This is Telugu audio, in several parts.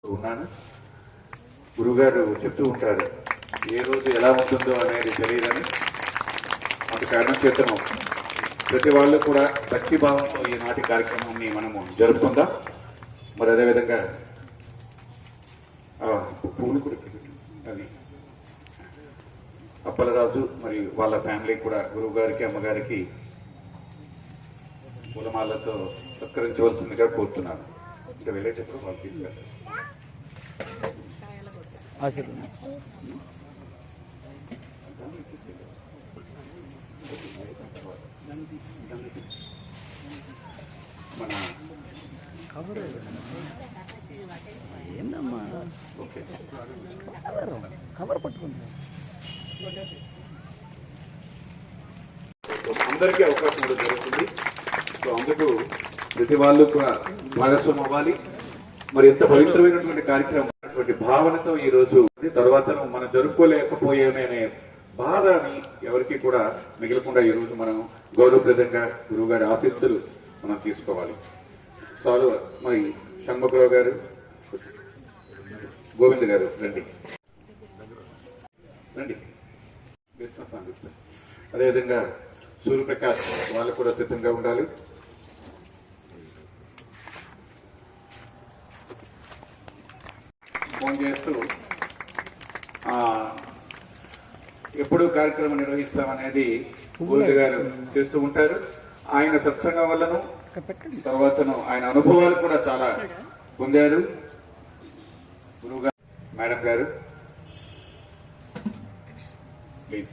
ఉన్నాను. గురుగారు చెప్తూ ఉంటారు, ఏ రోజు ఎలా ఉంటుందో అనేది తెలియదని. అంత కారణం చేతను ప్రతి వాళ్ళు కూడా భక్తి భావంతో ఈనాటి కార్యక్రమాన్ని మనము జరుపుకుందాం. మరి అదేవిధంగా పూలు కూడా అది అప్పలరాజు మరియు వాళ్ళ ఫ్యామిలీ కూడా గురువు గారికి అమ్మగారికి పూలమాలతో సత్కరించవలసిందిగా కోరుతున్నాను. ఇంకా వెళ్ళేటప్పుడు వాళ్ళు తీసుకెళ్తారు. మన ఏందమ్మా ఓకే కవర్ పట్టుకుంటా అందరికీ అవకాశం కూడా జరుగుతుంది. సో అందుకు ప్రతి వాళ్ళు కూడా భాగస్వామ్యం అవ్వాలి. మరి ఎంత పవిత్రమైనటువంటి కార్యక్రమం అటువంటి భావనతో ఈ రోజు తర్వాత మనం జరుపుకోలేకపోయామనే బాధని ఎవరికి కూడా మిగలకుండా ఈ రోజు మనం గౌరవప్రదంగా గురువు గారి ఆశీస్సులు మనం తీసుకోవాలి. సాల్వ్ మరి షణ్ముఖరావు గారు, గోవింద్ గారు రండి రండి. అదేవిధంగా సూర్యప్రకాష్ వాళ్ళు కూడా సిద్ధంగా ఉండాలి. ఫోన్ చేస్తూ ఎప్పుడు కార్యక్రమం నిర్వహిస్తామనేది గోవింద్ గారు చేస్తూ ఉంటారు. ఆయన సత్సంగం వల్లను తర్వాతను ఆయన అనుభవాలు కూడా చాలా పొందారు. గురువు గారు, మేడం గారు ప్లీజ్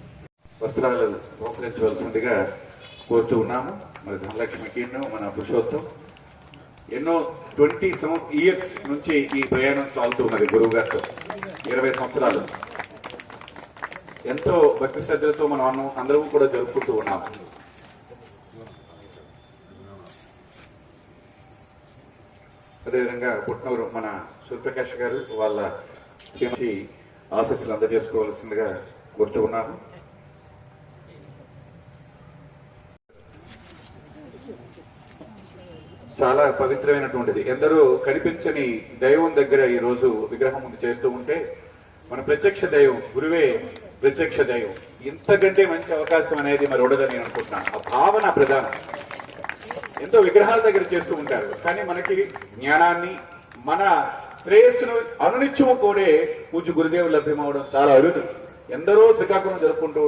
వస్త్రాలు బహుకరించవలసిందిగా కోరుతూ ఉన్నాము. మరి ధనలక్ష్మికి మన పురుషోత్తం ఎన్నో 20 ఇయర్స్ నుంచి ఈ ప్రయాణం సాగుతూ ఉన్నది. గురువు గారితో 20 సంవత్సరాలు ఎంతో భక్తి శ్రద్ధలతో మనం అందరం కూడా జరుపుకుంటూ ఉన్నాము. అదేవిధంగా పుట్టినూరు మన సూర్యప్రకాష్ గారు వాళ్ళ శ్రీమతి ఆశీస్సులు అందజేసుకోవాల్సిందిగా కోరుతూ ఉన్నాము. చాలా పవిత్రమైనటువంటిది. ఎందరో కనిపించని దైవం దగ్గర ఈ రోజు విగ్రహం ముందు చేస్తూ ఉంటే మన ప్రత్యక్ష దైవం గురువే ప్రత్యక్ష దైవం. ఇంతకంటే మంచి అవకాశం అనేది మరి ఉండదని నేను అనుకుంటున్నాను. ఆ భావన ప్రధానం. ఎంతో విగ్రహాల దగ్గర చేస్తూ ఉంటారు, కానీ మనకి జ్ఞానాన్ని మన శ్రేయస్సును అనునిత్యము కోరే పూజ గురుదేవులు లభ్యమవడం చాలా అరుదు. ఎందరో శ్రీకాకుళం జరుపుకుంటూ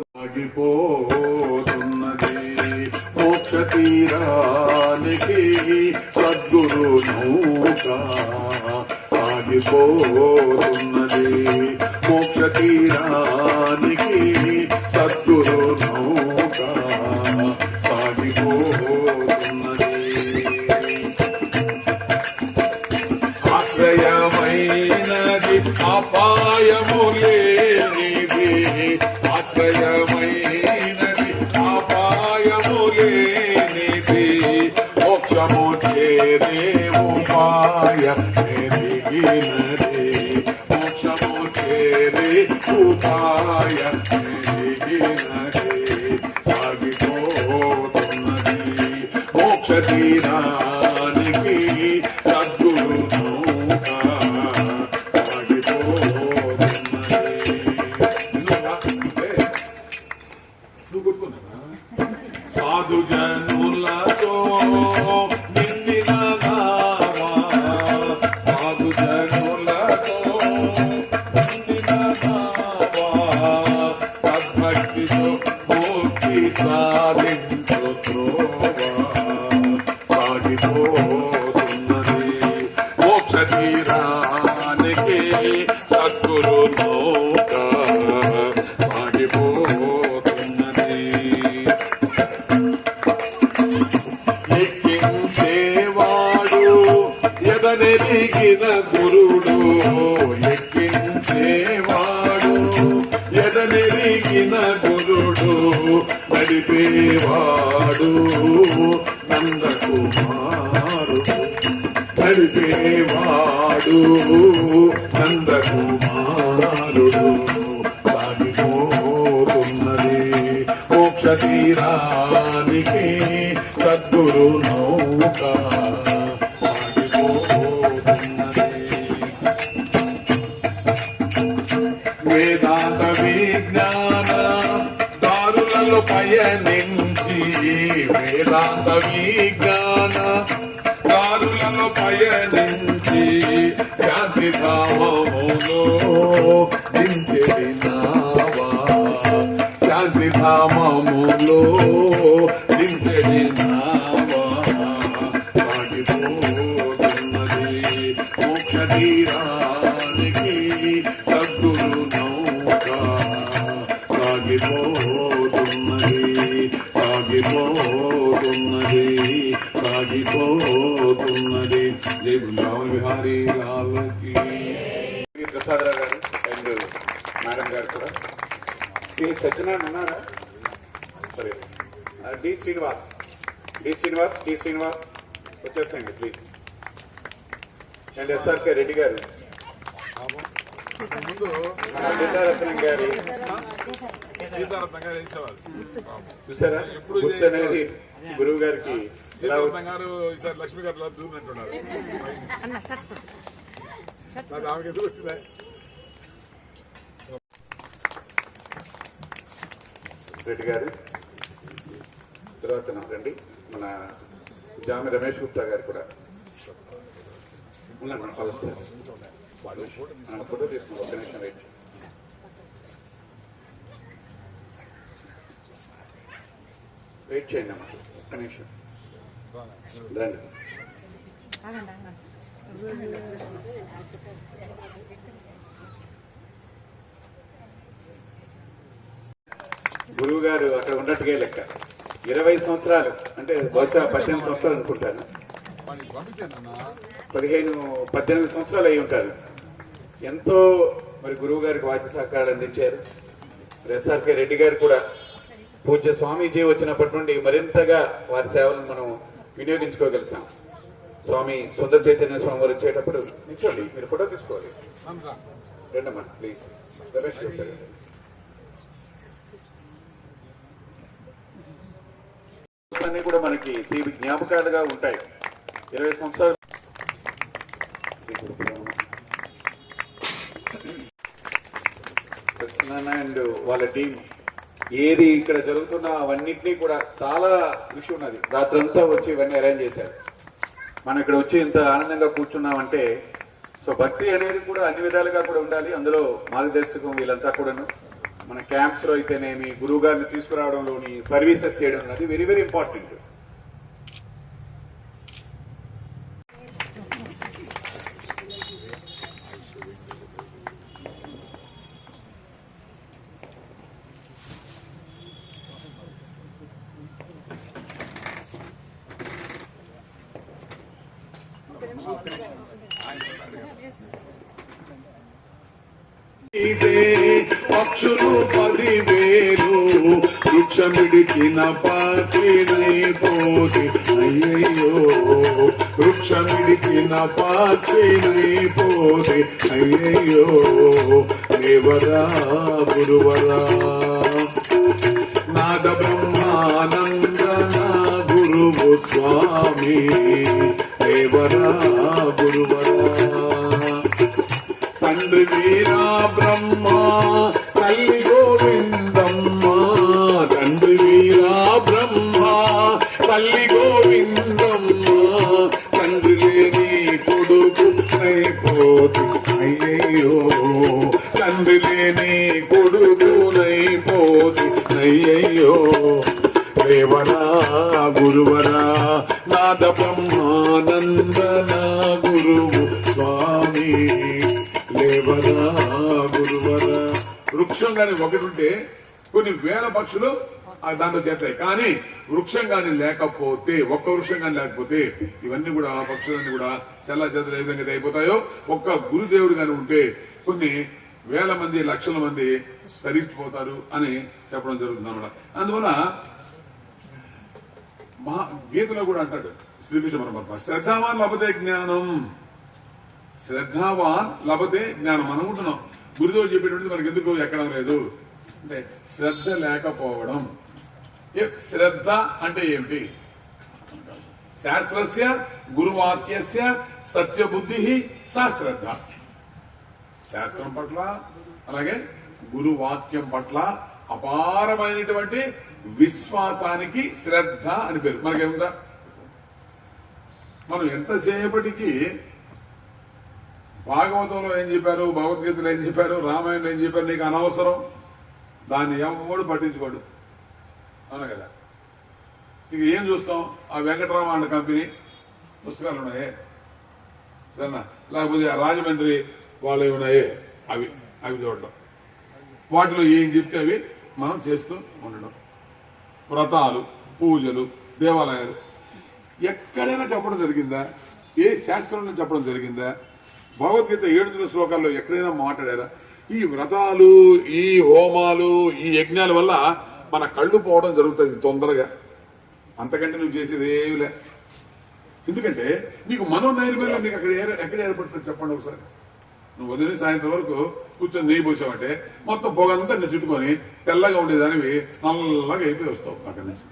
మోక్ష తీరానికి సద్గురు నౌకా సాగిపోతున్నది. మోక్ష తీరానికి సద్గురు నౌకా సాగిపోతున్నది. ఆశ్రయమైనది అపాయము లేనిది, ఆశ్రయమైనది అపాయము లేనిది. మోక్షము చేరే ఉపాయ ఎదిగినది, మోక్షము చేరే ఉపాయ ఎదిగినది. సాగిపోతున్నది మోక్ష తీరానికి సద్గురు నౌకా సాగిపోతున్నది. సాధు జనులతో నిండిన నావా, సాధు జనులతో నిండిన నావా, సద్భక్తితో ముక్తి సాధించు త్రోవా. సాగిపోతున్నది మోక్ష తీరానికి సద్గురు నౌకా సాగిపోతున్నది. ఎక్కించేవాడు ఎదనెరిగిన గురుడు, ఎక్కించేవాడు ఎదనెరిగిన గురుడు, నడిపేవాడు నందకుమారుడు, నడిపేవాడు నందకుమారుడు. సాగిపోతున్నది మోక్ష తీరానికి సద్గురు నౌకా సాగిపోతున్నది. వేదాంత విజ్ఞాన దారులలో పయనించి వేదాంత విజ్ఞాన దారులలో పయనించి శాంతి ధామములో దించెడినావా శాంతి ధామములో దించెడినావా సాగిపోతున్నది మోక్ష తీరానికి సద్గురు నౌక సాగిపోతున్నది సాగిపోతున్నది సాగిపోతున్నది జై బృందావన విహారీ లాల్కి ప్రసాదరావు గారు అండ్ మేడం గారు కూడా శ్రీ సత్యనారాయణ ఉన్నారా సరే డి శ్రీనివాస్ వచ్చేసేయండి ప్లీజ్ అండ్ ఎస్ఆర్కే రెడ్డి గారు సీతారత్నం గారి సీతారత్నం గారు వేసేవాళ్ళు చూసారా గుర్తు అనేది గురువు గారికి సీతారత్నం గారు ఈసారి లక్ష్మి గారు దూరినట్టున్నారు ఆమెకి ఎందుకు వచ్చిందా రెడ్డి గారు తర్వాత రండి మన జామి రమేష్ గుప్తా గారు కూడా ఉన్నాను మనం కలుస్తారు ఫోటో తీసుకున్నాం ఒక నిమిషం వెయిట్ చేయండి అమ్మా ఒక్క నిమిషం రండి గురువు గారు అక్కడ ఉన్నట్టుగా లెక్క 20 సంవత్సరాలు అంటే బహుశా 18 సంవత్సరాలు అనుకుంటాను పంపించాను అన్న 18 సంవత్సరాలు అయి ఉంటారు ఎంతో మరి గురువు గారికి వాద్య సహకారాలు అందించారు ఎస్ఆర్కే రెడ్డి గారు కూడా పూజ్య స్వామీజీ వచ్చినప్పటి నుండి మరింతగా వారి సేవలను మనం వినియోగించుకోగలిసాం స్వామి సుందర చైతన్య స్వామి వారు వచ్చేటప్పుడు నిల్చోండి మీరు ఫోటో తీసుకోవాలి రండమ్మా ప్లీజ్ రమేష్ గుప్తా గారు అన్ని కూడా మనకి తీపి జ్ఞాపకాలుగా ఉంటాయి 20 సంవత్సరాలు సత్యనారాయణ అండ్ వాళ్ళ టీం ఏది ఇక్కడ జరుగుతున్నా అవన్నింటినీ కూడా చాలా కృషి ఉన్నది రాత్రంతా వచ్చి ఇవన్నీ అరేంజ్ చేశారు మనం ఇక్కడ వచ్చి ఇంత ఆనందంగా కూర్చున్నామంటే సో భక్తి అనేది కూడా అన్ని విధాలుగా కూడా ఉండాలి అందులో మార్గదర్శకం వీళ్ళంతా కూడాను మన క్యాంప్స్ లో అయితేనేమి గురువు గారిని తీసుకురావడంలోని సర్వీసెస్ చేయడం అనేది వెరీ వెరీ ఇంపార్టెంట్ పక్షులు 10,000 వృక్షమిడిచిన పక్షినైపోతే అయ్యయ్యో వృక్షమిడిచిన పక్షినైపోతే అయ్యయ్యో దేవరా గురువరా నాద బ్రహ్మానంద నా గురువు స్వామి దేవరా గురువరా తండ్రి వీరా బ్రహ్మ తల్లి గోవిందమ్మ తండ్రి వీరా బ్రహ్మ తల్లి గోవిందమ్మ తండ్రి లేని కొడుకు అయిపోతు అయ్యయ్యో తండ్రి లేని కొడుకునైపోతు అయ్యయ్యో దేవరా గురువరా నాద బ్రహ్మానందన గురువు స్వామి లేవరా గురువరా వృక్షం గాని ఒకటి ఉంటే కొన్ని వేల పక్షులు దాంట్లో చేస్తాయి కానీ వృక్షం గాని లేకపోతే ఒక్క వృక్షం గాని లేకపోతే ఇవన్నీ కూడా ఆ పక్షులన్నీ కూడా చల్ల చెదలు ఏ విధంగా అయిపోతాయో ఒక్క గురుదేవుడు గాని ఉంటే కొన్ని వేల మంది లక్షల మంది తరిగిపోతారు అని చెప్పడం జరుగుతుంది అన్నమాట అందువల్ల గీతలో కూడా అంటాడు శ్రీకృష్ణ పరమాత్మ శ్రద్ధావాన్ లభతే జ్ఞానం శ్రద్ధావాన్ లభతే జ్ఞానం మనం ఉంటున్నాం గురుదేవుడు చెప్పేటువంటిది మనకి ఎందుకు ఎక్కడం లేదు అంటే శ్రద్ధ లేకపోవడం శ్రద్ధ అంటే ఏమిటి శాస్త్రస్య గురువాక్యస్య సత్యబుద్ధి సా శ్రద్ధ శాస్త్రం పట్ల అలాగే గురు వాక్యం పట్ల అపారమైనటువంటి విశ్వాసానికి శ్రద్ధ అని పేరు. మనకేముందా? మనం ఎంతసేపటికి భాగవతంలో ఏం చెప్పారు, భగవద్గీతలో ఏం చెప్పారు, రామాయణంలో ఏం చెప్పారు నీకు అనవసరం, దాన్ని ఎవడు పట్టించుకోడు, అవునా కదా? ఇక ఏం చూస్తాం? ఆ వెంకటరామ అండ్ కంపెనీ పుస్తకాలు ఉన్నాయే సరేనా, లేకపోతే ఆ రాజమండ్రి వాళ్ళు ఉన్నాయే అవి అవి చూడడం, వాటిలో ఏం చెప్తే అవి మనం చేస్తూ ఉండడం. వ్రతాలు, పూజలు, దేవాలయాలు ఎక్కడైనా చెప్పడం జరిగిందా? ఏ శాస్త్రంలో చెప్పడం జరిగిందా? భగవద్గీత 7 శ్లోకాల్లో ఎక్కడైనా మాట్లాడారా? ఈ వ్రతాలు, ఈ హోమాలు, ఈ యజ్ఞాల వల్ల మన కళ్ళు పోవడం జరుగుతుంది తొందరగా. అంతకంటే నువ్వు చేసేది ఏమిలే. ఎందుకంటే నీకు మనోనైర్మల్యం నీకు ఎక్కడ ఏర్పడుతుంది చెప్పండి ఒకసారి. నువ్వు ఉదయం సాయంత్రం వరకు కూర్చొని నెయ్యి పోసావంటే మొత్తం పొగంతా నేను చుట్టుకొని తెల్లగా ఉండేదానివి నల్లగా అయిపోయి వస్తావు అక్కడి నుంచి.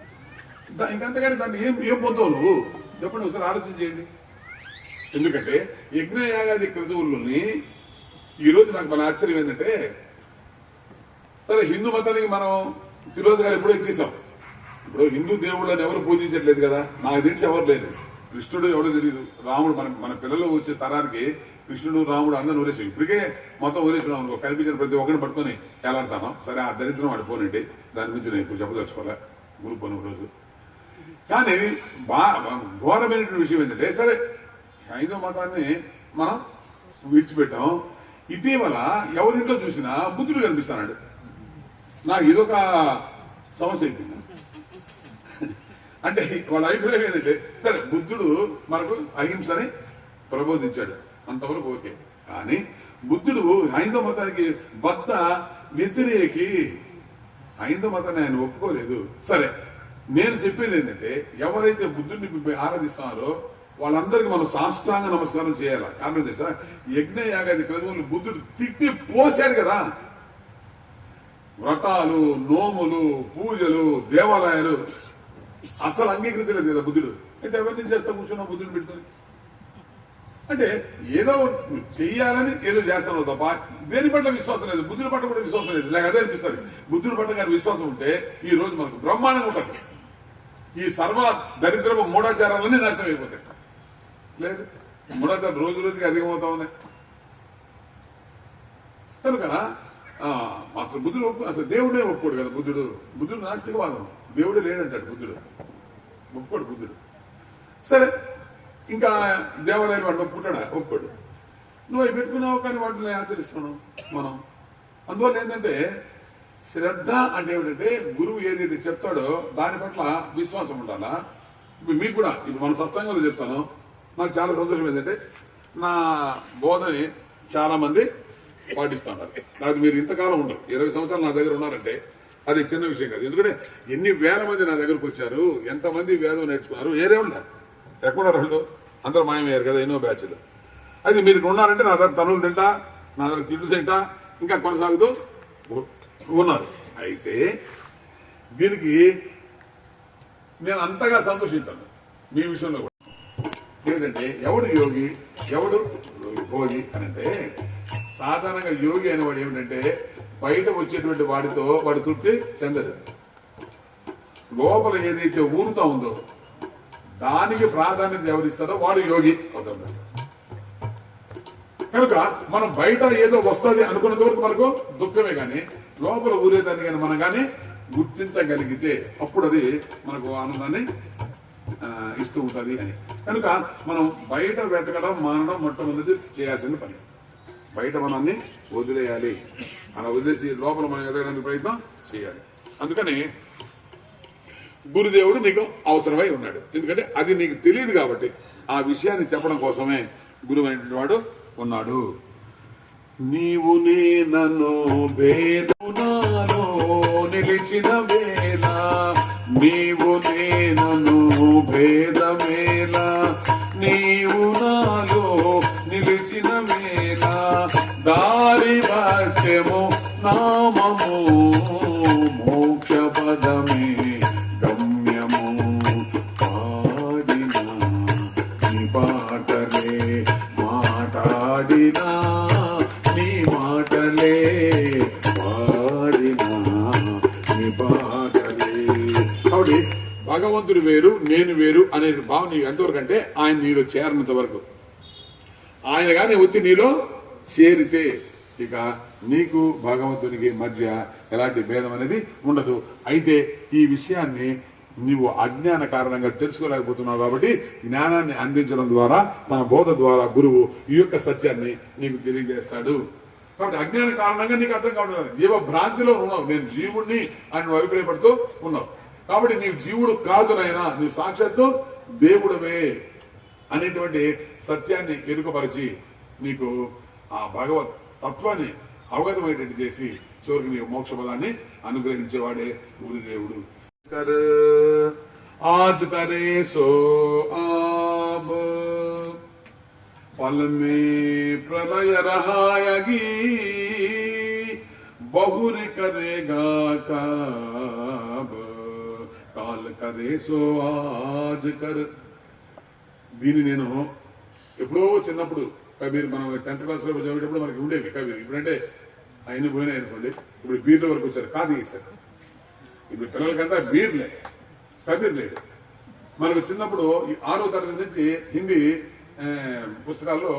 ఇంకంతకంటే దాన్ని ఏం పొందుతావు నువ్వు చెప్పండి ఒకసారి ఆలోచన చేయండి. ఎందుకంటే యజ్ఞయాగాది క్రతువుల్ని ఈరోజు నాకు మన ఆశ్చర్యం ఏంటంటే, సరే హిందూ మతానికి మనం తిరోధకాలు ఎప్పుడో ఇచ్చేసాం. ఇప్పుడు హిందూ దేవుళ్ళని ఎవరు పూజించట్లేదు కదా, నాకు తెలిసి ఎవరు లేదు. కృష్ణుడు ఎవడో తెలియదు, రాముడు మన పిల్లలు వచ్చే తరానికి కృష్ణుడు రాముడు అందరూ ఊరేసాం. ఇప్పటికే మొత్తం ఊరేసినాం అనుకో, కనిపించిన ప్రతి ఒక్కరిని పట్టుకొని ఎలాడతాను. సరే ఆ దరిద్రం ఆడిపోనండి, దాని గురించి నేను ఇప్పుడు చెప్పదలుచుకోలే గురు పనుల రోజు. కానీ ఘోరమైనటువంటి విషయం ఏంటంటే, సరే హైందవ మతాన్ని మనం విడిచిపెట్టాం. ఇటీవల ఎవరింట్లో చూసినా బుద్ధుడు కనిపిస్తాడు. నాకు ఇదొక సమస్య అయిపోయింది. అంటే వాళ్ళ అభిప్రాయం ఏంటంటే, సరే బుద్ధుడు మనకు అహింసని ప్రబోధించాడు, అంతవరకు ఓకే. కానీ బుద్ధుడు హైందవ మతానికి బద్ద వ్యతిరేకి, హైందవ మతాన్ని ఆయన ఒప్పుకోలేదు. సరే నేను చెప్పేది ఏంటంటే, ఎవరైతే బుద్ధుడిని ఆరాధిస్తున్నారో వాళ్ళందరికీ మనం సాష్టాంగ నమస్కారం చేయాలి. కారణం తెలుసా? యజ్ఞ యాగాది క్రతువులు బుద్ధుడు తిట్టి పోసాడు కదా. వ్రతాలు, నోములు, పూజలు, దేవాలయాలు అసలు అంగీకరించలేదు కదా బుద్ధుడు. అయితే ఎవరిని చేస్తా కూర్చున్నావు బుద్ధుడు పెట్టుకుని? అంటే ఏదో చెయ్యాలని ఏదో చేస్తాను తప్ప దేని పట్ల విశ్వాసం లేదు. బుద్ధుడి పట్ల కూడా విశ్వాసం లేదు. లేక అదే అనిపిస్తుంది. బుద్ధుడి పట్ల కానీ విశ్వాసం ఉంటే ఈ రోజు మనకు బ్రహ్మాండంగా ఉంటుంది. ఈ సర్వ దరిద్రపు మూఢాచారాలన్నీ నాశనం అయిపోతాయి. లేదు, మూఢాచారం రోజు రోజుకి అధికమవుతా ఉన్నాయి. కనుక అసలు బుద్ధుడు అసలు దేవుడే ఒప్పుకోడు కదా బుద్ధుడు. బుద్ధుడు నాస్తికవాదం, దేవుడే లేడంటాడు బుద్ధుడు, ఒప్పుకోడు బుద్ధుడు. సరే ఇంకా దేవాలయాలు వాడు ఒప్పుకుంటాడా? ఒప్పుకోడు. నువ్వు అవి పెట్టుకున్నావు కానీ వాటిని ఆచరిస్తున్నావు మనం. అందువల్ల ఏంటంటే శ్రద్ధ అంటే ఏమిటంటే, గురువు ఏదైతే చెప్తాడో దాని పట్ల విశ్వాసం ఉండాలా. ఇప్పుడు మీకు కూడా ఇప్పుడు మన సత్సంగంలో చెప్తాను, నాకు చాలా సంతోషం ఏంటంటే నా బోధని చాలా మంది పాటిస్తున్నారు. నాకు మీరు ఇంతకాలం ఉండరు, 20 సంవత్సరాలు నా దగ్గర ఉన్నారంటే అది చిన్న విషయం కాదు. ఎందుకంటే ఎన్ని వేల మంది నా దగ్గరకు వచ్చారు, ఎంతమంది వేదం నేర్చుకున్నారు. ఏరే ఉన్నారు, ఎక్కడున్నారు వాళ్ళు? అందరూ మాయమయ్యారు కదా ఎన్నో బ్యాచ్లు. అయితే మీరు ఉన్నారంటే నా దగ్గర తనులు తింటా, నా దగ్గర తిండి తింటా, ఇంకా కొనసాగుతూ ఉన్నారు. అయితే దీనికి నేను అంతగా సంతోషించాను మీ విషయంలో కూడా. ఏంటంటే ఎవడు యోగి, ఎవడు భోగి అని అంటే, సాధారణంగా యోగి అనేవాడు ఏమిటంటే బయట వచ్చేటువంటి వాడితో వాడు తృప్తి చెందదు. లోపల ఏదైతే ఊరుతా ఉందో దానికి ప్రాధాన్యత ఎవరిస్తాడో వాడు యోగి అవుతాడు. కనుక మనం బయట ఏదో వస్తుంది అనుకున్నంత వరకు మనకు దుఃఖమే, కానీ లోపల ఊరేదాన్ని కానీ మనం కానీ గుర్తించగలిగితే అప్పుడు అది మనకు ఆనందాన్ని ఇస్తూ ఉంటుంది అని. కనుక మనం బయట వెతకడం మానడం మొట్టమొదటి చేయాల్సిన పని. బయట మనల్ని వదిలేయాలి, అలా వదిలేసి లోపల మనం ఎదగడానికి ప్రయత్నం చేయాలి. అందుకని గురుదేవుడు నీకు అవసరమై ఉన్నాడు. ఎందుకంటే అది నీకు తెలియదు కాబట్టి ఆ విషయాన్ని చెప్పడం కోసమే గురువు అయినటువంటి వాడు ఉన్నాడు. నీవు నేనను భేదమునాలో నిలిచిన వేళ, నీవు నేనను భేదమేళ, నీవు నాలో నిలిచిన వేళ, దారి వాక్యము నామము మోక్ష పదమే గమ్యము, పాడిన నీ పాటలే మాట్లాడినా నీ మాటలే భగవంతుడు వేరు నేను వేరు అనే భావన నీకు ఎంతవరకు అంటే ఆయన నీలో చేరినంత వరకు. ఆయన కానీ వచ్చి నీలో చేరితే ఇక నీకు భగవంతునికి మధ్య ఎలాంటి భేదం అనేది ఉండదు. అయితే ఈ విషయాన్ని నీవు అజ్ఞాన కారణంగా తెలుసుకోలేకపోతున్నావు కాబట్టి జ్ఞానాన్ని అందించడం ద్వారా తన బోధ ద్వారా గురువు ఈ యొక్క సత్యాన్ని నీకు తెలియజేస్తాడు. కాబట్టి అజ్ఞాన కారణంగా నీకు అర్థం కావడం జీవ భ్రాంతిలో ఉన్నావు. నేను జీవుణ్ణి అని నువ్వు అభిప్రాయపడుతూ ఉన్నావు. కాబట్టి నీవు జీవుడు కాదు నాయనా, నీవు సాక్షాత్తు దేవుడవే అనేటువంటి సత్యాన్ని ఎరుకపరిచి నీకు ఆ భగవత్ తత్వాన్ని అవగతమయ్యేటట్టు చేసి చివరికి నీకు మోక్ష పదాన్ని అనుగ్రహించేవాడే గురుదేవుడు. आज करे सो आब पल में प्रलय रहायगी बहुर करेगा काब काल करे सो आज कर. దీన్ని నేను ఎప్పుడో చిన్నప్పుడు కబీర్ మనం 10th క్లాస్ లో చదివేటప్పుడు మనకి ఉండేవి కబీర్. ఇప్పుడంటే ఆయన పోయినాయి అనుకోండి, ఇప్పుడు బీర్ల వరకు వచ్చారు. కాదు సార్, ఇప్పుడు పిల్లలకంతా బీర్లే, కబీర్ లేడు. మనకు చిన్నప్పుడు 6వ తరగతి నుంచి హిందీ పుస్తకాల్లో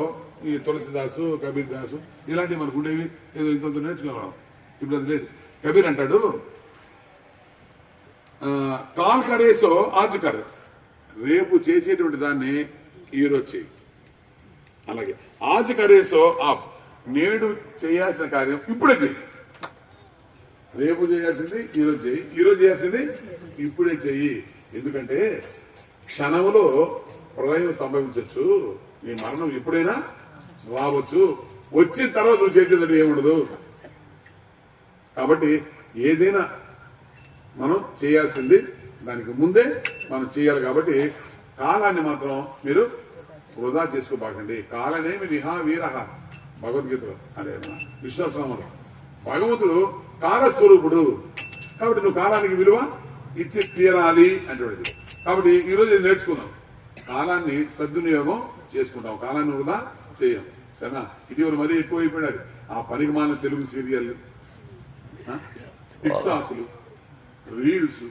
ఈ తులసిదాసు, కబీర్ దాసు ఇలాంటివి మనకు ఉండేవి. ఏదో ఇంకొంత నేర్చుకున్నాం. ఇప్పుడు అది లేదు. కబీర్ అంటాడు, కాల్ కరేసో ఆజ్ కర్, రేపు చేసేటువంటి దాన్ని ఈరోజు చేయి. అలాగే ఆజ్ కరేసో ఆప్, నేడు చేయాల్సిన కార్యం ఇప్పుడే చెయ్యి. రేపు చేయాల్సింది ఈరోజు చెయ్యి, ఈరోజు చేయాల్సింది ఇప్పుడే చెయ్యి. ఎందుకంటే క్షణంలో ప్రళయం సంభవించవచ్చు, నీ మరణం ఎప్పుడైనా రావచ్చు. వచ్చిన తర్వాత నువ్వు చేసేది ఏముండదు. కాబట్టి ఏదైనా మనం చేయాల్సింది దానికి ముందే మనం చేయాలి. కాబట్టి కాలాన్ని మాత్రం మీరు వృధా చేసుకోబాకండి. కాలనేమి నిహా వీరహ, భగవద్గీతలో అదే విశ్వాసనామలో భగవంతుడు కాలస్వరూపుడు. కాబట్టి నువ్వు కాలానికి విలువ ఇచ్చి తీరాలి అంటున్నది. కాబట్టి ఈరోజు నేర్చుకున్నాం, కాలాన్ని సద్వినియోగం చేసుకుంటాం, కాలాన్ని వృధా చేయం. సరేనా? ఇటీవల మరీ ఎక్కువైపోయాడు ఆ పనికిమాలిన తెలుగు సీరియల్, టిక్ టాక్లు, రీల్స్.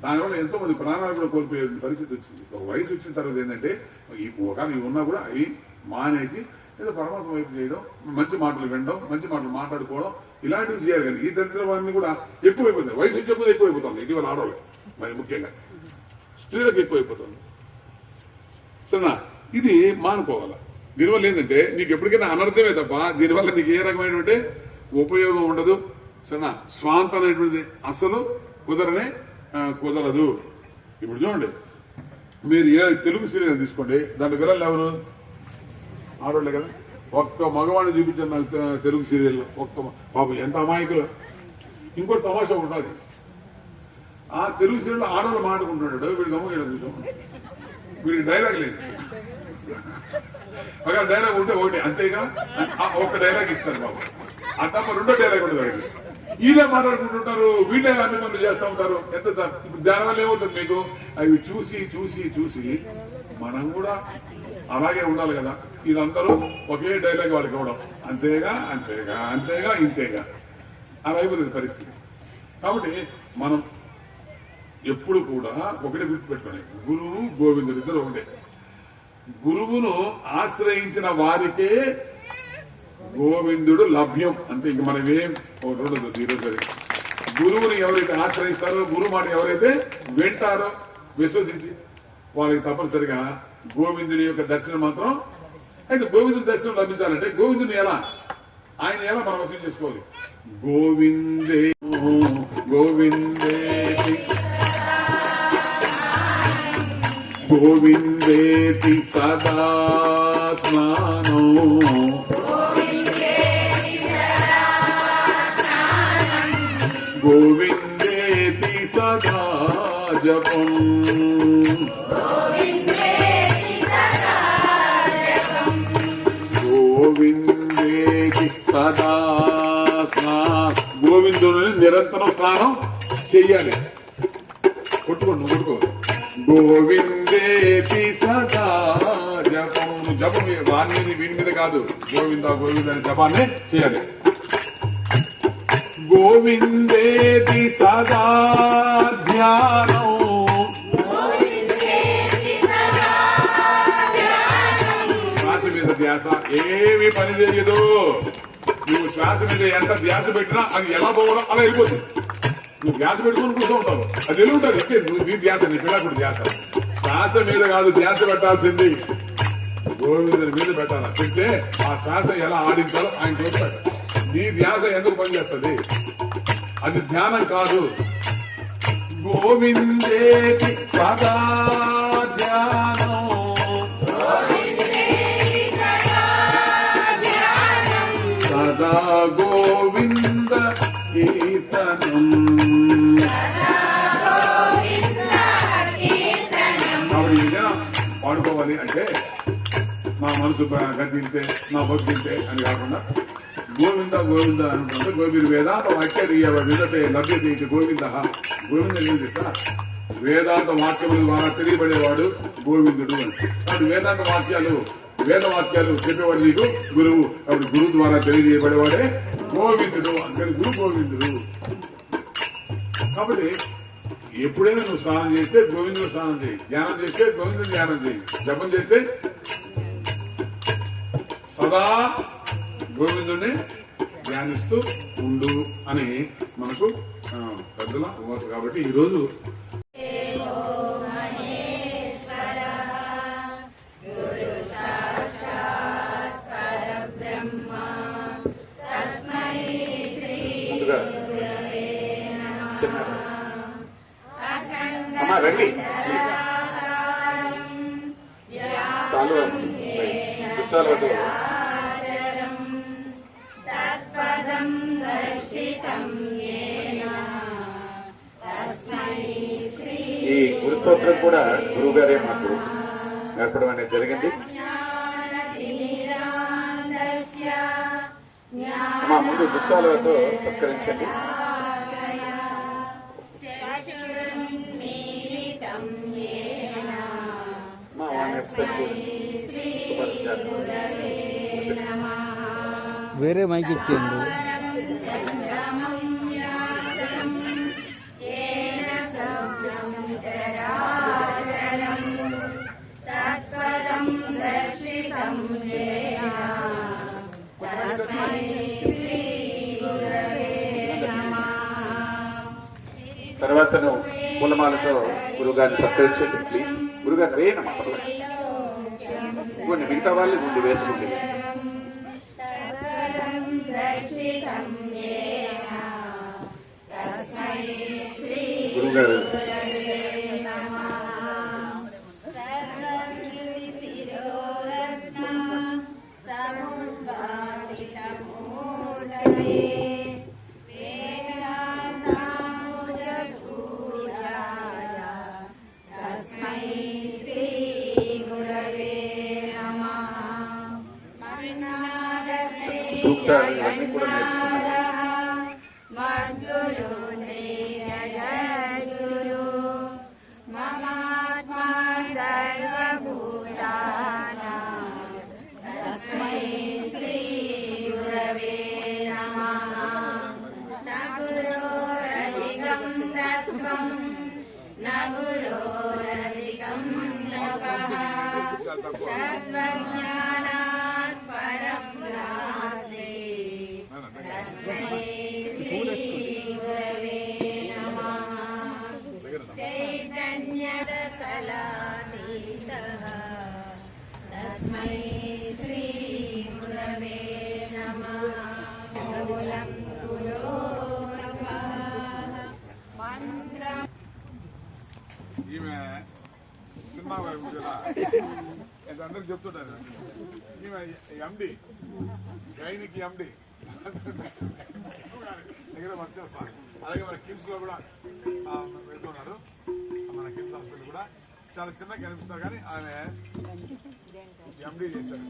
దానివల్ల ఎంతో మంది ప్రాణాలు కూడా కోల్పోయే పరిస్థితి వచ్చింది. ఒక వయసు వచ్చిన తర్వాత ఏంటంటే ఒకవేళ ఇవి ఉన్నా కూడా అవి మానేసి ఏదో పరమాత్మ వైపు చేయడం, మంచి మాటలు వినడం, మంచి మాటలు మాట్లాడుకోవడం, ఇలాంటివి చేయాలి. కానీ ఈ దరిద్రవాన్ని కూడా ఎక్కువైపోతుంది. వయసు వచ్చే కొద్ది ఎక్కువైపోతుంది. ఇటీవల ఆడవాళ్ళు మరి ముఖ్యంగా స్త్రీలకు ఎక్కువైపోతుంది. సరేనా? ఇది మానుకోవాలి. దీనివల్ల ఏంటంటే నీకు ఎప్పటికైనా అనర్థమే తప్ప దీనివల్ల నీకు ఏ రకమైనటువంటి ఉపయోగం ఉండదు. సరేనా? స్వాంత అనేటువంటిది అసలు కుదరదు. ఇప్పుడు చూడండి, మీరు ఏ తెలుగు సీరియల్ తీసుకోండి, దాంట్లో విలన్లు ఎవరు? ఆడవాళ్ళే కదా. ఒక్క మగవాడిని చూపించారు నాకు తెలుగు సీరియల్. ఒక్క పాపం ఎంత అమాయకులు. ఇంకోటి తమాషా ఉంటుంది, ఆ తెలుగు సీరియల్ ఆడవాళ్ళు మాట్లాడుకుంటున్నాడు, వీడు గమ్మగా కూర్చో, వీడికి డైలాగ్ లేదు. ఒక డైలాగ్ ఉంటే ఒకటి, అంతేగా ఒక్క డైలాగ్ ఇస్తారు బాబు. ఆ తప్ప రెండో డైలాగ్ ఉండదు వాడికి. వీళ్ళే మాట్లాడుకుంటుంటారు, వీళ్ళే అన్ని పనులు చేస్తూ ఉంటారు. ఎంత ఇప్పుడు దానివల్ల ఏమవుతుంది మీకు? అవి చూసి చూసి చూసి మనం కూడా అలాగే ఉండాలి కదా. వీళ్ళందరూ ఒకే డైలాగ్ వాళ్ళకి ఇవ్వడం, అంతేగా అంతేగా అంతేగా ఇంతేగా, అలా అయిపోతుంది పరిస్థితి. కాబట్టి మనం ఎప్పుడు కూడా ఒకటే గుర్తుపెట్టుకోండి, గురువు గోవిందుడు ఇద్దరు ఒకటే. గురువును ఆశ్రయించిన వారికే గోవిందుడు లభ్యం. అంతే, ఇంక మనం ఏం ఉండదు. ఈరోజు గురువుని ఎవరైతే ఆశ్రయిస్తారో, గురువు మాట ఎవరైతే వింటారో విశ్వసించి, వాళ్ళకి తప్పనిసరిగా గోవిందుడి యొక్క దర్శనం మాత్రం. అయితే గోవిందుడి దర్శనం లభించాలంటే గోవిందుని ఎలా, ఆయన ఎలా మనం వసూలు చేసుకోవాలి? గోవిందే గోవిందే గోవిందేతి సదా స్నానో గోవిందేతి సదా జపం గోవిందేతి సదా స్నానం. గోవిందుని నిరంతరం స్నానం చెయ్యాలి. కొట్టుకో. గోవిందేతి సదా జపం. జపం వారి వీడి మీద కాదు, గోవింద గోవింద అనే జపాన్ని చేయాలి. గోవిందేతి సదా ధ్యానం ఏమి పని చేయదు. నువ్వు శ్వాస మీద ఎంత ధ్యాస పెట్టినా అది ఎలా పోవాలో అలా వెళ్ళిపోతుంది. నువ్వు ధ్యాస పెట్టుకుని కూర్చో ఉంటావు, అది వెళ్ళి ఉంటుంది. ఓకే, నువ్వు నీ ధ్యాస, నీ పిల్లకుడు ధ్యాస శ్వాస మీద కాదు ధ్యాస పెట్టాల్సింది, గోవిందుని మీద పెట్టాలి. పెడితే ఆ శ్వాస ఎలా ఆడించాలో ఆయన చూస్తాడు. నీ ధ్యాస ఎందుకు పనిచేస్తుంది? అది ధ్యానం కాదు. గోవిందేతి సదా ధ్యానం, సదా గోవింద కీర్తనం. కాబట్టి ఏదైనా పాడుకోవాలి అంటే నా మనసు గతింటే, నా భక్తింటే అని కాకుండా గోవింద గోవింద అనుకుంటే గోవింద వేదాంత వాక్య విదతే లభ్యత ఇది గోవింద. గోవింద ఏం తెలుసా? వేదాంత వాక్యముల ద్వారా తెలియబడేవాడు గోవిందుడు అని. కాబట్టి వేదాంత వాక్యాలు, వేద వాక్యాలు చెప్పేవాడు నీకు గురువు. కాబట్టి గురువు ద్వారా తెలియజేయబడేవాడే గోవిందుడు. అందుకని గురు గోవిందుడు. కాబట్టి ఎప్పుడైనా నువ్వు స్నానం చేస్తే గోవిందుడు స్నానం చేయి, ధ్యానం చేస్తే గోవిందుడు ధ్యానం చేయి, జపం చేస్తే సదా గోవిందుడిని ధ్యానిస్తూ ఉండు అని మనకు పెద్దల ఉపవాసం. కాబట్టి ఈరోజు ముందుగా తిన్నారా? అమ్మా రండి చాలు దుస్సాలతో ఈ గురుస్తోత్రం కూడా గురువు గారే మాకు నేర్పడం అనేది జరిగింది. మా ముందు దుస్సాలతో సత్కరించండి. మా వాడిని వేరే మైక్ ఇచ్చేయండి. తర్వాత పూలమాలతో గురుగారిని సత్కరించండి ప్లీజ్. గురుగారు వేయనమ్మా, ఇంకోండి మిగతా వాళ్ళు ముందు వేసుకుంటే. గురుగారు సూక్తాలు ఇవన్నీ కూడా నేర్చుకున్నారు. ఈమె చిన్న వైపు కదా అందరికి చెప్తుంటారు. ఈమె ఎండి గైనికి ఎండి దగ్గర వర్క్ చేస్తారు. అలాగే మన కిమ్స్ లో కూడా వెళ్తున్నారు. మన కిమ్స్ హాస్పిటల్ కూడా చాలా చిన్నగా కనిపిస్తున్నారు కానీ ఆమె ఎండి చేశారు.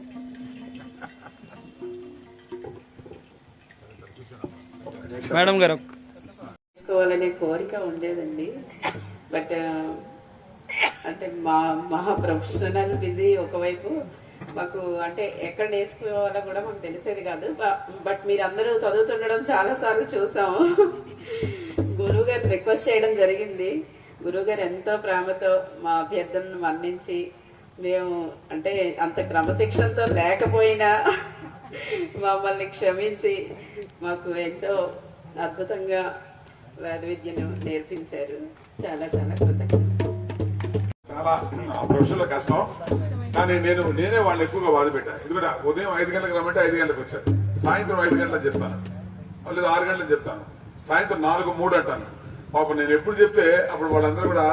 మేడం గారు చేసుకోవాలనే కోరిక ఉండేదండి. బట్ అంటే మా ప్రొఫెషనల్ బిజీ ఒకవైపు, మాకు అంటే ఎక్కడ నేర్చుకోవాలో కూడా మాకు తెలిసేది కాదు. బట్ మీరందరూ చదువుతుండడం చాలా సార్లు చూసాము. గురువు గారిని రిక్వెస్ట్ చేయడం జరిగింది. గురువు గారు ఎంతో ప్రేమతో మా అభ్యర్థనను మన్నించి మేము అంటే అంత క్రమశిక్షణతో లేకపోయినా మమ్మల్ని క్షమించి మాకు ఎంతో అద్భుతంగా వేద విద్యను నేర్పించారు. చాలా చాలా కృతజ్ఞతలు. చాలా ప్రొఫెషనల్ కష్టం, కానీ నేనే వాళ్ళని ఎక్కువగా బాధ పెట్టాను. ఎందుకంటే ఉదయం 5 గంటలకు రమ్మంటే 5 గంటలకు వచ్చారు, సాయంత్రం 5 గంటలకు చెప్తాను, లేదా 6 గంటలకు చెప్తాను, సాయంత్రం 4:03 అంటాను. పాపం నేను ఎప్పుడు చెప్తే అప్పుడు వాళ్ళందరూ కూడా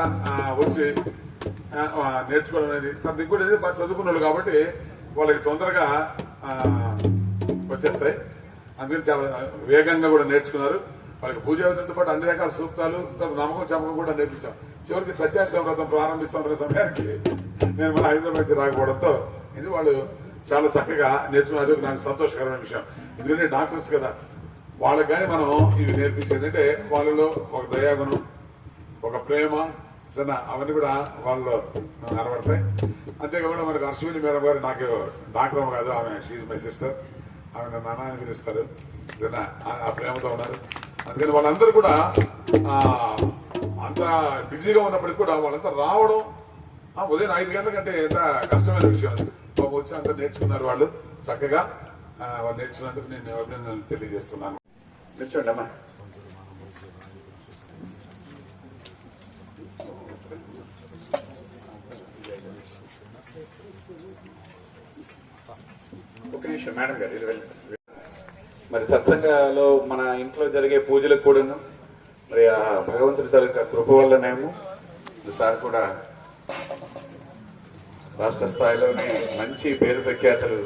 వచ్చి నేర్చుకోవడం అనేది. ఇంకోటి బాగా చదువుకున్న వాళ్ళు కాబట్టి వాళ్ళకి తొందరగా వచ్చేస్తాయి, అందుకని చాలా వేగంగా కూడా నేర్చుకున్నారు. వాళ్ళకి పూజ అవుతుంతో పాటు అన్ని రకాల సూక్తాలు, నమ్మకం చమకం కూడా నేర్పించాం. చివరికి సత్యాశివ వ్రతం ప్రారంభిస్తున్న సమయానికి నేను మన హైదరాబాద్ రాకపోవడంతో ఇది వాళ్ళు చాలా చక్కగా నేర్చుకున్నారు. అది నాకు సంతోషకరమైన విషయం. ఎందుకంటే డాక్టర్స్ కదా, వాళ్ళకి కానీ మనం ఇవి నేర్పించేది అంటే వాళ్ళలో ఒక దయాగుణం, ఒక ప్రేమ, సరే అవన్నీ కూడా వాళ్ళలో కనబడతాయి. అంతేకాకుండా మనకు అశ్విని మేడం గారు నాకు డాక్టర్ కాదు, ఆమె షీఈ్ మై సిస్టర్, ఆమె నాన్న అని పిలుస్తారు, ఆ ప్రేమతో ఉన్నారు. అందుకని వాళ్ళందరూ కూడా అంత బిజీగా ఉన్నప్పటికీ కూడా వాళ్ళంతా రావడం ఉదయం 5 గంటల కంటే ఎంత కష్టమైన విషయం. బాబు వచ్చి అంతా నేర్చుకున్నారు వాళ్ళు చక్కగా. వాళ్ళు నేర్చుకున్నందుకు నేను అభినందనలు తెలియజేస్తున్నాను. నిల్చోండి అమ్మా. ఒక నిమిషం మేడం గారు, ఇది వెళ్ళి మరి సత్సంగాలో మన ఇంట్లో జరిగే పూజలకు కూడాను మరి ఆ భగవంతుడి తరగతి కృప వల్లనేమో సార్ కూడా రాష్ట్ర స్థాయిలోనే మంచి పేరు ప్రఖ్యాతులు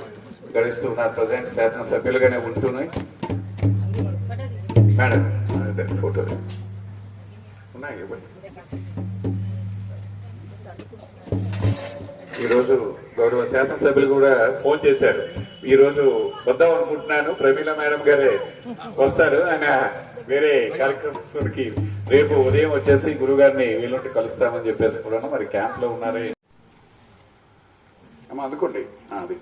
గడిస్తూ ఉన్నారు. ప్రజెంట్ శాసనసభ్యులుగానే ఉంటున్నాయి. మేడం ఫోటోలు ఉన్నాయి ఇవ్వండి. ఈరోజు గౌరవ శాసనసభ్యులు కూడా ఫోన్ చేశారు, ఈ రోజు వద్దాం అనుకుంటున్నాను, ప్రమీల మేడం గారే వస్తారు, ఆయన వేరే కార్యక్రమానికి రేపు ఉదయం వచ్చేసి గురువు గారిని వీళ్ళుంటి కలుస్తామని చెప్పేసి కూడా మరి క్యాంప్ లో ఉన్నారే. అమ్మా అందుకోండి. అది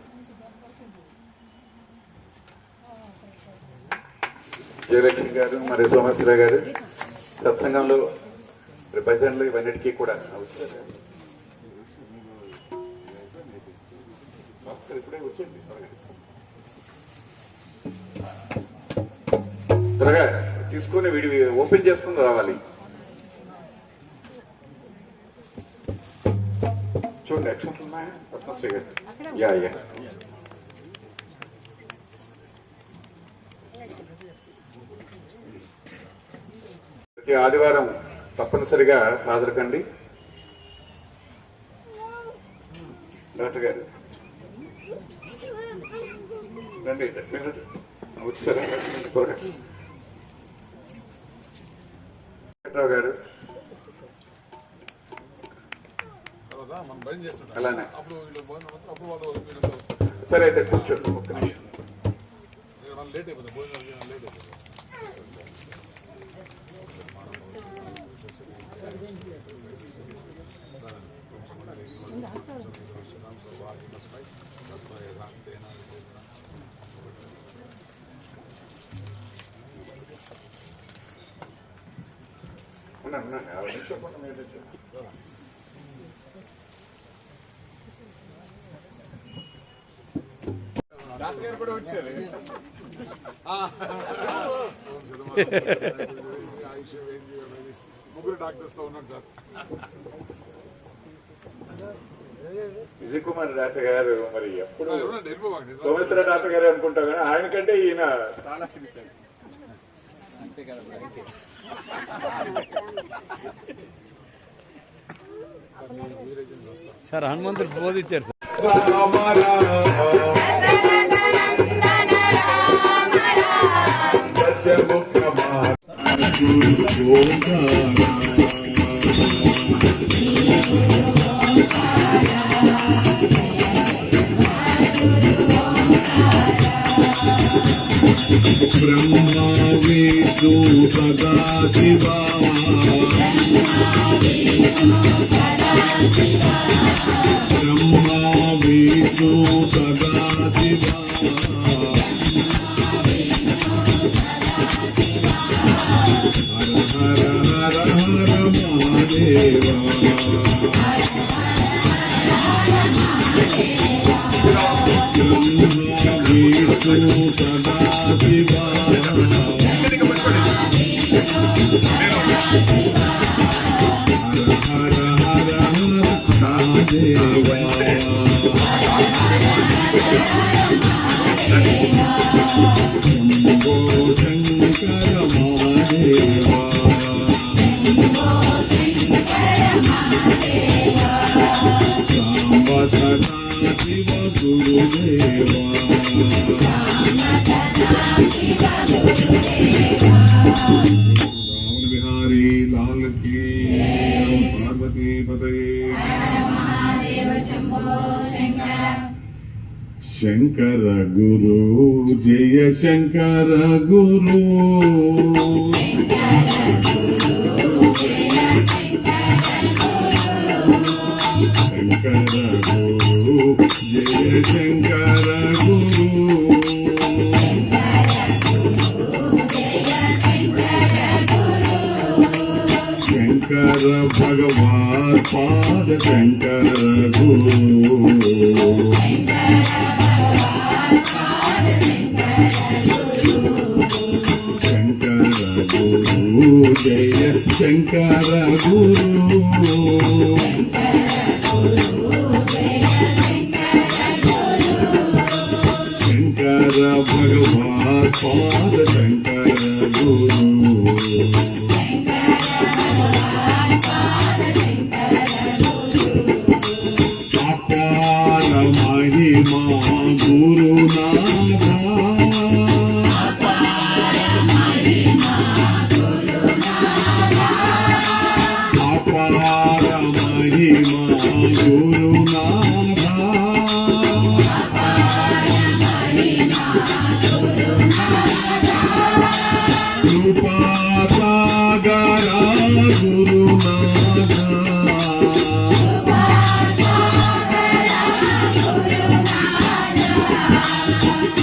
జయలక్ష్మి గారు మరి సోమేశ్వర గారు సత్సంగంలో భజనలు ఇవన్నిటికీ కూడా ఇప్పుడే వచ్చేయండి త్వరగా తీసుకుని వీడి ఓపెన్ చేసుకుని రావాలి. చూడండి యాక్షన్స్ ఉన్నాయా పద్మశ్రీ గారు? యా ప్రతి ఆదివారం తప్పనిసరిగా హాజరు కండి. డాక్టర్ గారు రండి, వచ్చారా త్వరగా. వెంకట్రావు గారు అలానే. సరే అయితే కూర్చోండి ఒక్క నిమిషం. లేట్ అయిపోతుంది భోజనం లేట్ అయిపోతుంది. రాజుగారు కూడా వచ్చారు. ముగ్గురు డాక్టర్స్ తో ఉన్నాడు సార్. విజయ్ కుమార్ డాక్టర్ గారు మరి ఎప్పుడు సోమేశ్వర డాక్టర్ గారు అనుకుంటాం కానీ ఆయన కంటే ఈయన చాలా అంతే కదా. సార్ హనుమంతుడు బోధించారు సార్. బ్రహ్మ విష్ణు సదా శివా బ్రహ్మ విష్ణు సదా శివా హర హర హర హర మహాదేవా సదా శివా హర హర మహాదేవా శంభో శంకర మహాదేవా సాంబ సదా శివ గురుదేవా రాముల బిహారీ లాల్ की పార్వతీ పతయే శంకర గురు జయ శంకర గురు శంకర గురు జయ శంకర గురు శంకర భగవాన్ పాద శంకర గురు శంకర గురు జయ శంకర గురు శంకర భగవాన్ పాద శంకర గురు అపార మహిమా గురునాథ అపార మహిమా గురునాథ కృపా సాగర గురునాథ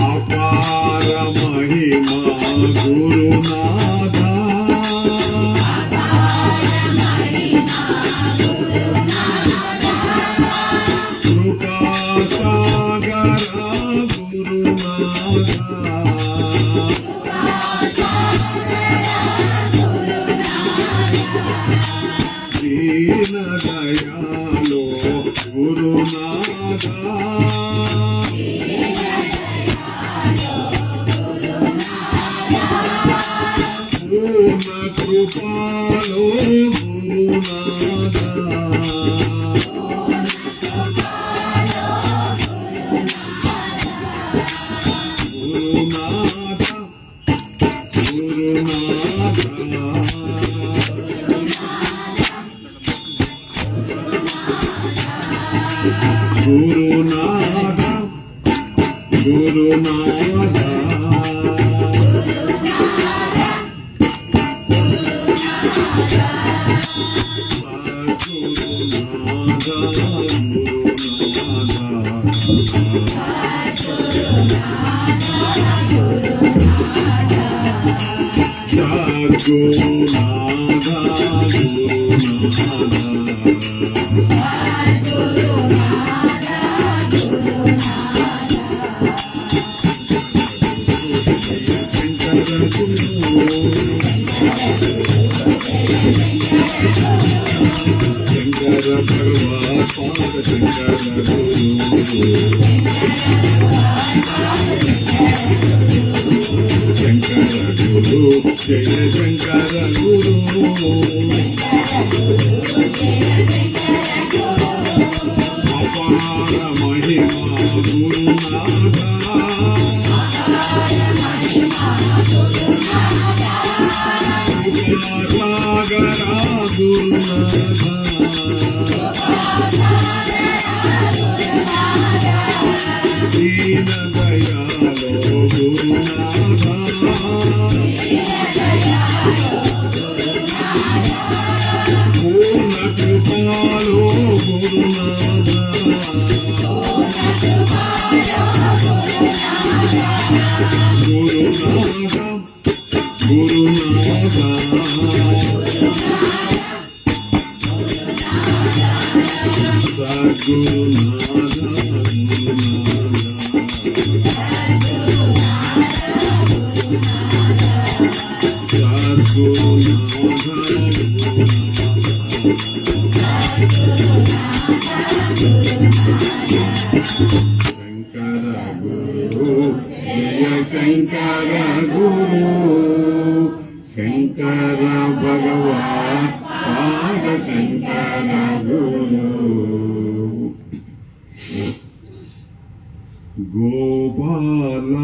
అపార మహిమా గురునాథ కృపా సాగర గురునాథ దీన దయాలో గురునాథ పూర్ణ కృపాలో గురునాథ గురునాథ గురునాథ గురునాథ గురునాథ శంకర భగవాన్ పాద శంకర శంకర గురు జయ శంకర గురు అపార మహిమా గురునాథ సాగరా గురునాథ దీన దయాలో గురునాథ పూర్ణ కృపాలో గురునాథ గురునాథ గురునాథ సద్గురునాథ గురునాథ శంకర గురు జయ శంకర గురు శంకర భగవాన్ పాద శంకర గురు గోపాల